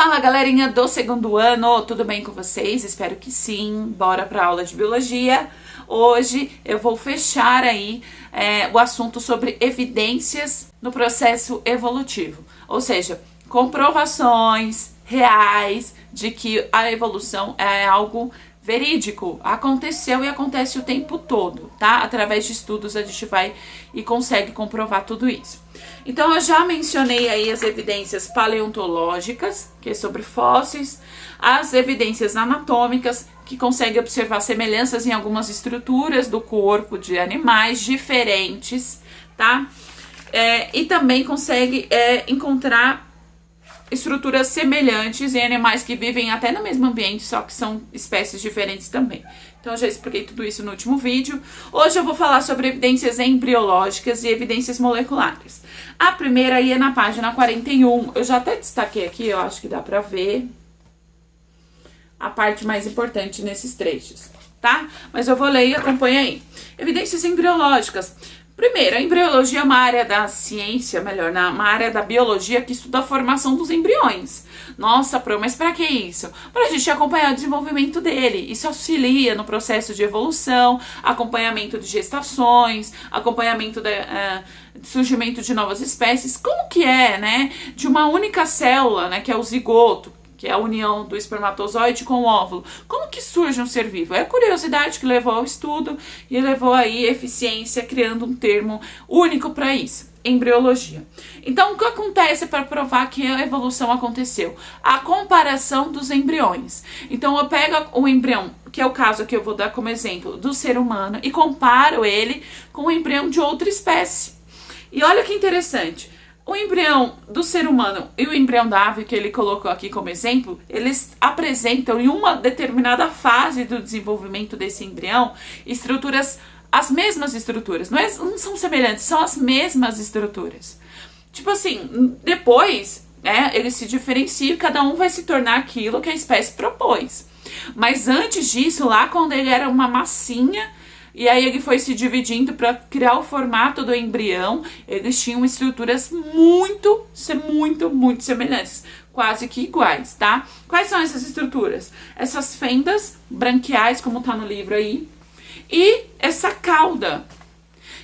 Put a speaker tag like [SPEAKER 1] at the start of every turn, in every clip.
[SPEAKER 1] Fala galerinha do segundo ano, tudo bem com vocês? Espero que sim, bora para a aula de biologia. Hoje eu vou fechar aí o assunto sobre evidências no processo evolutivo, ou seja, comprovações reais de que a evolução é algo verídico, aconteceu e acontece o tempo todo, tá? Através de estudos a gente vai e consegue comprovar tudo isso. Então eu já mencionei aí as evidências paleontológicas, que é sobre fósseis, as evidências anatômicas, que conseguem observar semelhanças em algumas estruturas do corpo de animais diferentes, tá? E também consegue encontrar estruturas semelhantes em animais que vivem até no mesmo ambiente, só que são espécies diferentes também. Então eu já expliquei tudo isso no último vídeo. Hoje eu vou falar sobre evidências embriológicas e evidências moleculares. A primeira aí é na página 41. Eu já até destaquei aqui, eu acho que dá pra ver a parte mais importante nesses trechos, tá? Mas eu vou ler e acompanha aí. Evidências embriológicas. Primeiro, a embriologia é uma área da ciência, uma área da biologia que estuda a formação dos embriões. Nossa, Pro, mas para que isso? Para a gente acompanhar o desenvolvimento dele. Isso auxilia no processo de evolução, acompanhamento de gestações, acompanhamento do surgimento de novas espécies. Como que é, né? De uma única célula, né, que é o zigoto, que é a união do espermatozoide com o óvulo. Como que surge um ser vivo? É a curiosidade que levou ao estudo e levou aí a eficiência, criando um termo único para isso, embriologia. Então, o que acontece para provar que a evolução aconteceu? A comparação dos embriões. Então, eu pego o embrião, que é o caso que eu vou dar como exemplo, do ser humano, e comparo ele com o embrião de outra espécie. E olha que interessante. O embrião do ser humano e o embrião da ave, que ele colocou aqui como exemplo, eles apresentam em uma determinada fase do desenvolvimento desse embrião as mesmas estruturas. Não são semelhantes, são as mesmas estruturas. Tipo assim, depois, eles se diferenciam e cada um vai se tornar aquilo que a espécie propôs. Mas antes disso, lá quando ele era uma massinha, e aí ele foi se dividindo para criar o formato do embrião, eles tinham estruturas muito semelhantes, quase que iguais, tá? Quais são essas estruturas? Essas fendas branquiais, como tá no livro aí, e essa cauda.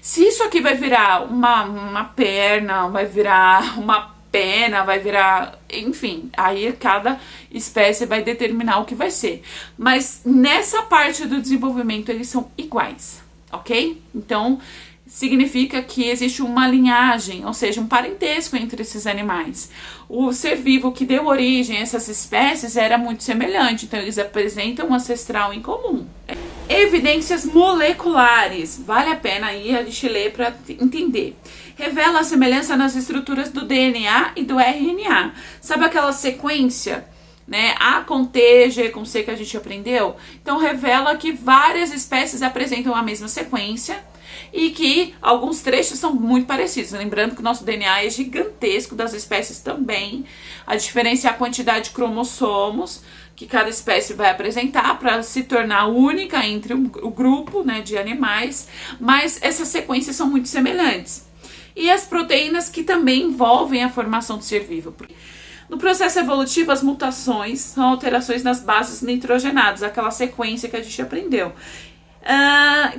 [SPEAKER 1] Se isso aqui vai virar uma perna, vai virar uma pena, vai virar, enfim, aí cada espécie vai determinar o que vai ser. Mas nessa parte do desenvolvimento eles são iguais, ok? Então significa que existe uma linhagem, ou seja, um parentesco entre esses animais. O ser vivo que deu origem a essas espécies era muito semelhante, então eles apresentam um ancestral em comum. Evidências moleculares, vale a pena aí a gente ler para entender. Revela a semelhança nas estruturas do DNA e do RNA. Sabe aquela sequência, né? A com T, G com C que a gente aprendeu? Então revela que várias espécies apresentam a mesma sequência e que alguns trechos são muito parecidos. Lembrando que o nosso DNA é gigantesco, das espécies também. A diferença é a quantidade de cromossomos que cada espécie vai apresentar para se tornar única entre o grupo, né, de animais, mas essas sequências são muito semelhantes. E as proteínas que também envolvem a formação do ser vivo. No processo evolutivo, as mutações são alterações nas bases nitrogenadas, aquela sequência que a gente aprendeu,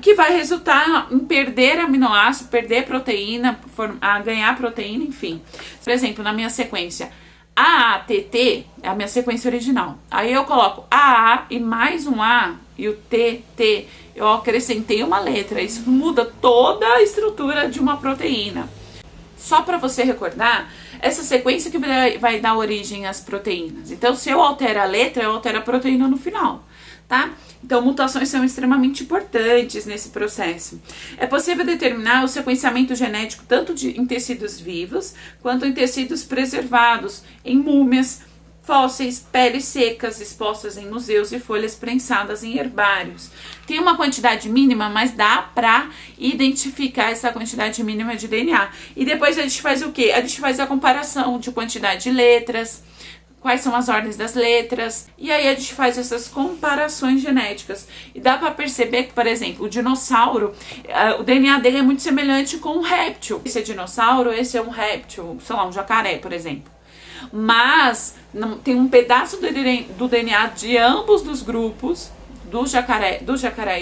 [SPEAKER 1] que vai resultar em perder aminoácido, perder proteína, ganhar proteína, enfim. Por exemplo, na minha sequência AATT é a minha sequência original. Aí eu coloco AA e mais um A e o TT, eu acrescentei uma letra. Isso muda toda a estrutura de uma proteína. Só para você recordar, essa sequência que vai dar origem às proteínas. Então, se eu altero a letra, eu altero a proteína no final, tá? Então, mutações são extremamente importantes nesse processo. É possível determinar o sequenciamento genético tanto em tecidos vivos, quanto em tecidos preservados, em múmias, fósseis, peles secas expostas em museus e folhas prensadas em herbários. Tem uma quantidade mínima, mas dá para identificar essa quantidade mínima de DNA. E depois a gente faz o quê? A gente faz a comparação de quantidade de letras, quais são as ordens das letras, e aí a gente faz essas comparações genéticas. E dá para perceber que, por exemplo, o dinossauro, o DNA dele é muito semelhante com um réptil. Esse é dinossauro, esse é um réptil, sei lá, um jacaré, por exemplo. Mas tem um pedaço do DNA de ambos dos grupos, do jacaré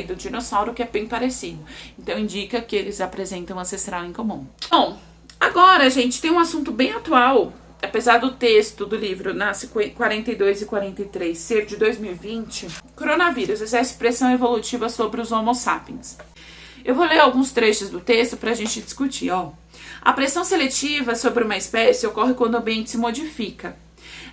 [SPEAKER 1] e do dinossauro, que é bem parecido. Então indica que eles apresentam um ancestral em comum. Bom, agora, gente, tem um assunto bem atual. Apesar do texto do livro Nasce 42 e 43 ser de 2020, coronavírus exerce pressão evolutiva sobre os Homo sapiens. Eu vou ler alguns trechos do texto para a gente discutir, ó. A pressão seletiva sobre uma espécie ocorre quando o ambiente se modifica.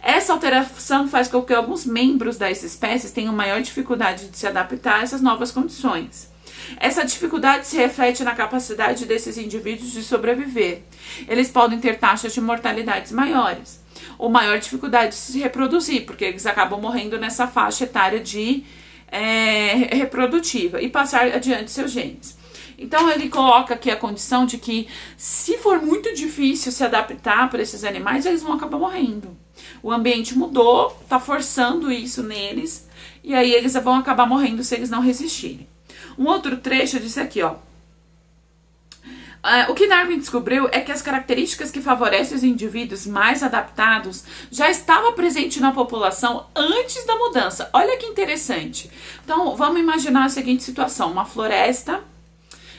[SPEAKER 1] Essa alteração faz com que alguns membros das espécies tenham maior dificuldade de se adaptar a essas novas condições. Essa dificuldade se reflete na capacidade desses indivíduos de sobreviver. Eles podem ter taxas de mortalidade maiores, ou maior dificuldade de se reproduzir, porque eles acabam morrendo nessa faixa etária de reprodutiva e passar adiante seus genes. Então ele coloca aqui a condição de que, se for muito difícil se adaptar para esses animais, eles vão acabar morrendo. O ambiente mudou, está forçando isso neles, e aí eles vão acabar morrendo se eles não resistirem. Um outro trecho diz aqui, ó. O que Darwin descobriu é que as características que favorecem os indivíduos mais adaptados já estavam presentes na população antes da mudança. Olha que interessante. Então, vamos imaginar a seguinte situação. Uma floresta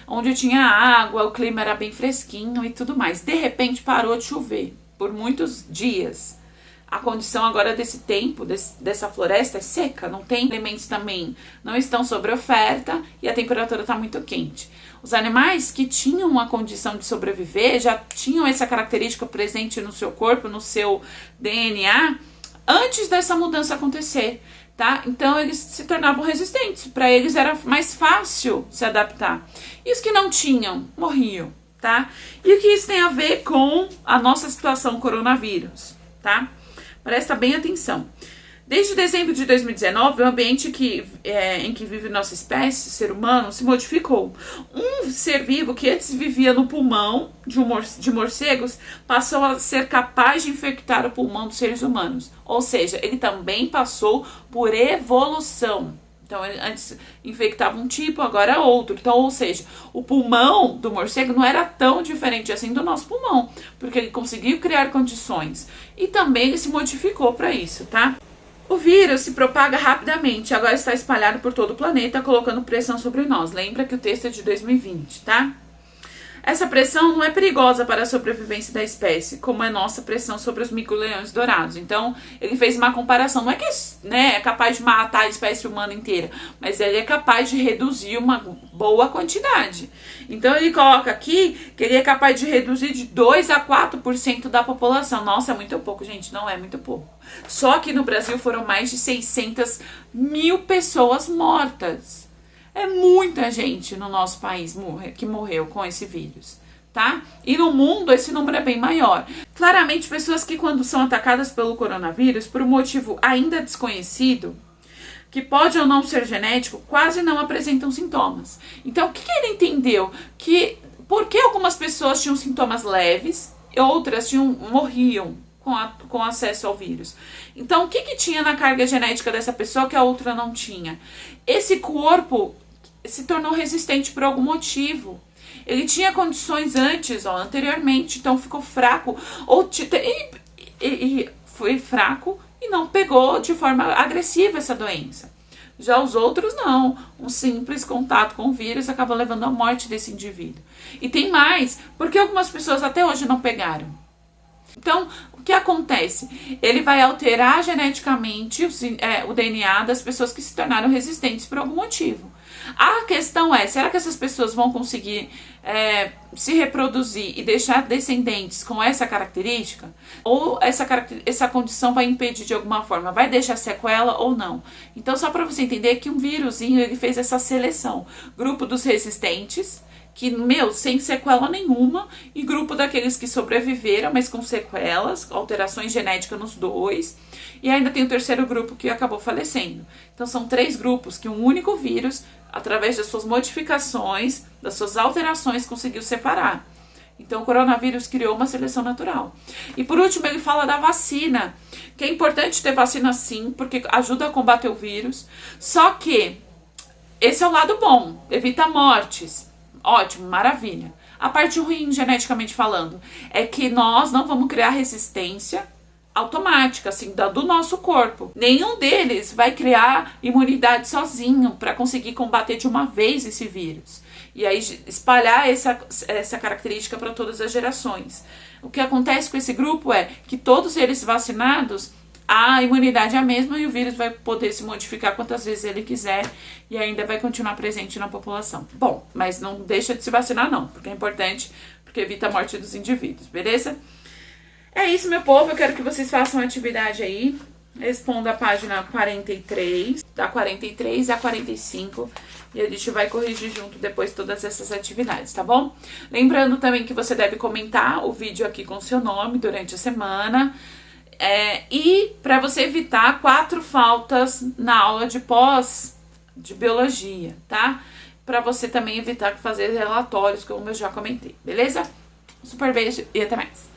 [SPEAKER 1] onde tinha água, o clima era bem fresquinho e tudo mais. De repente, parou de chover por muitos dias. A condição agora desse tempo, dessa floresta é seca, não tem elementos também, não estão sobre oferta e a temperatura está muito quente. Os animais que tinham uma condição de sobreviver já tinham essa característica presente no seu corpo, no seu DNA, antes dessa mudança acontecer, tá? Então eles se tornavam resistentes, para eles era mais fácil se adaptar. E os que não tinham, morriam, tá? E o que isso tem a ver com a nossa situação coronavírus, tá? Presta bem atenção. Desde dezembro de 2019, o ambiente em que vive nossa espécie, o ser humano, se modificou. Um ser vivo que antes vivia no pulmão de morcegos passou a ser capaz de infectar o pulmão dos seres humanos. Ou seja, ele também passou por evolução. Então, ele antes infectava um tipo, agora outro. Então, ou seja, o pulmão do morcego não era tão diferente assim do nosso pulmão, porque ele conseguiu criar condições. E também ele se modificou para isso, tá? O vírus se propaga rapidamente, agora está espalhado por todo o planeta, colocando pressão sobre nós. Lembra que o texto é de 2020, tá? Essa pressão não é perigosa para a sobrevivência da espécie, como é nossa pressão sobre os mico-leões dourados. Então, ele fez uma comparação. Não é que é capaz de matar a espécie humana inteira, mas ele é capaz de reduzir uma boa quantidade. Então, ele coloca aqui que ele é capaz de reduzir de 2 a 4% da população. Nossa, é muito pouco, gente. Não é muito pouco. Só que no Brasil foram mais de 600 mil pessoas mortas. É muita gente no nosso país que morreu com esse vírus, tá? E no mundo esse número é bem maior. Claramente, pessoas que quando são atacadas pelo coronavírus, por um motivo ainda desconhecido, que pode ou não ser genético, quase não apresentam sintomas. Então, o que ele entendeu? Que por que algumas pessoas tinham sintomas leves e outras morriam com acesso ao vírus? Então, o que tinha na carga genética dessa pessoa que a outra não tinha? Esse corpo se tornou resistente por algum motivo. Ele tinha condições anteriormente, então ficou fraco. E foi fraco e não pegou de forma agressiva essa doença. Já os outros não. Um simples contato com o vírus acaba levando à morte desse indivíduo. E tem mais, porque algumas pessoas até hoje não pegaram. Então, o que acontece? Ele vai alterar geneticamente o DNA das pessoas que se tornaram resistentes por algum motivo. A questão é, será que essas pessoas vão conseguir se reproduzir e deixar descendentes com essa característica? Ou essa condição vai impedir de alguma forma? Vai deixar sequela ou não? Então, só para você entender que um vírusinho, ele fez essa seleção. Grupo dos resistentes, que, sem sequela nenhuma, e grupo daqueles que sobreviveram, mas com sequelas, alterações genéticas nos dois, e ainda tem o terceiro grupo que acabou falecendo. Então, são 3 grupos que um único vírus, através das suas modificações, das suas alterações, conseguiu separar. Então, o coronavírus criou uma seleção natural. E por último, ele fala da vacina, que é importante ter vacina sim, porque ajuda a combater o vírus. Só que esse é o lado bom, evita mortes. Ótimo, maravilha. A parte ruim, geneticamente falando, é que nós não vamos criar resistência automática, assim, do nosso corpo. Nenhum deles vai criar imunidade sozinho para conseguir combater de uma vez esse vírus. E aí espalhar essa característica para todas as gerações. O que acontece com esse grupo é que todos eles vacinados, a imunidade é a mesma e o vírus vai poder se modificar quantas vezes ele quiser e ainda vai continuar presente na população. Bom, mas não deixa de se vacinar não, porque é importante, porque evita a morte dos indivíduos, beleza? É isso, meu povo, eu quero que vocês façam a atividade aí. Responda a página 43, da 43 a 45, e a gente vai corrigir junto depois todas essas atividades, tá bom? Lembrando também que você deve comentar o vídeo aqui com seu nome durante a semana. E para você evitar 4 faltas na aula de de biologia, tá? Para você também evitar fazer relatórios, como eu já comentei, beleza? Um super beijo e até mais!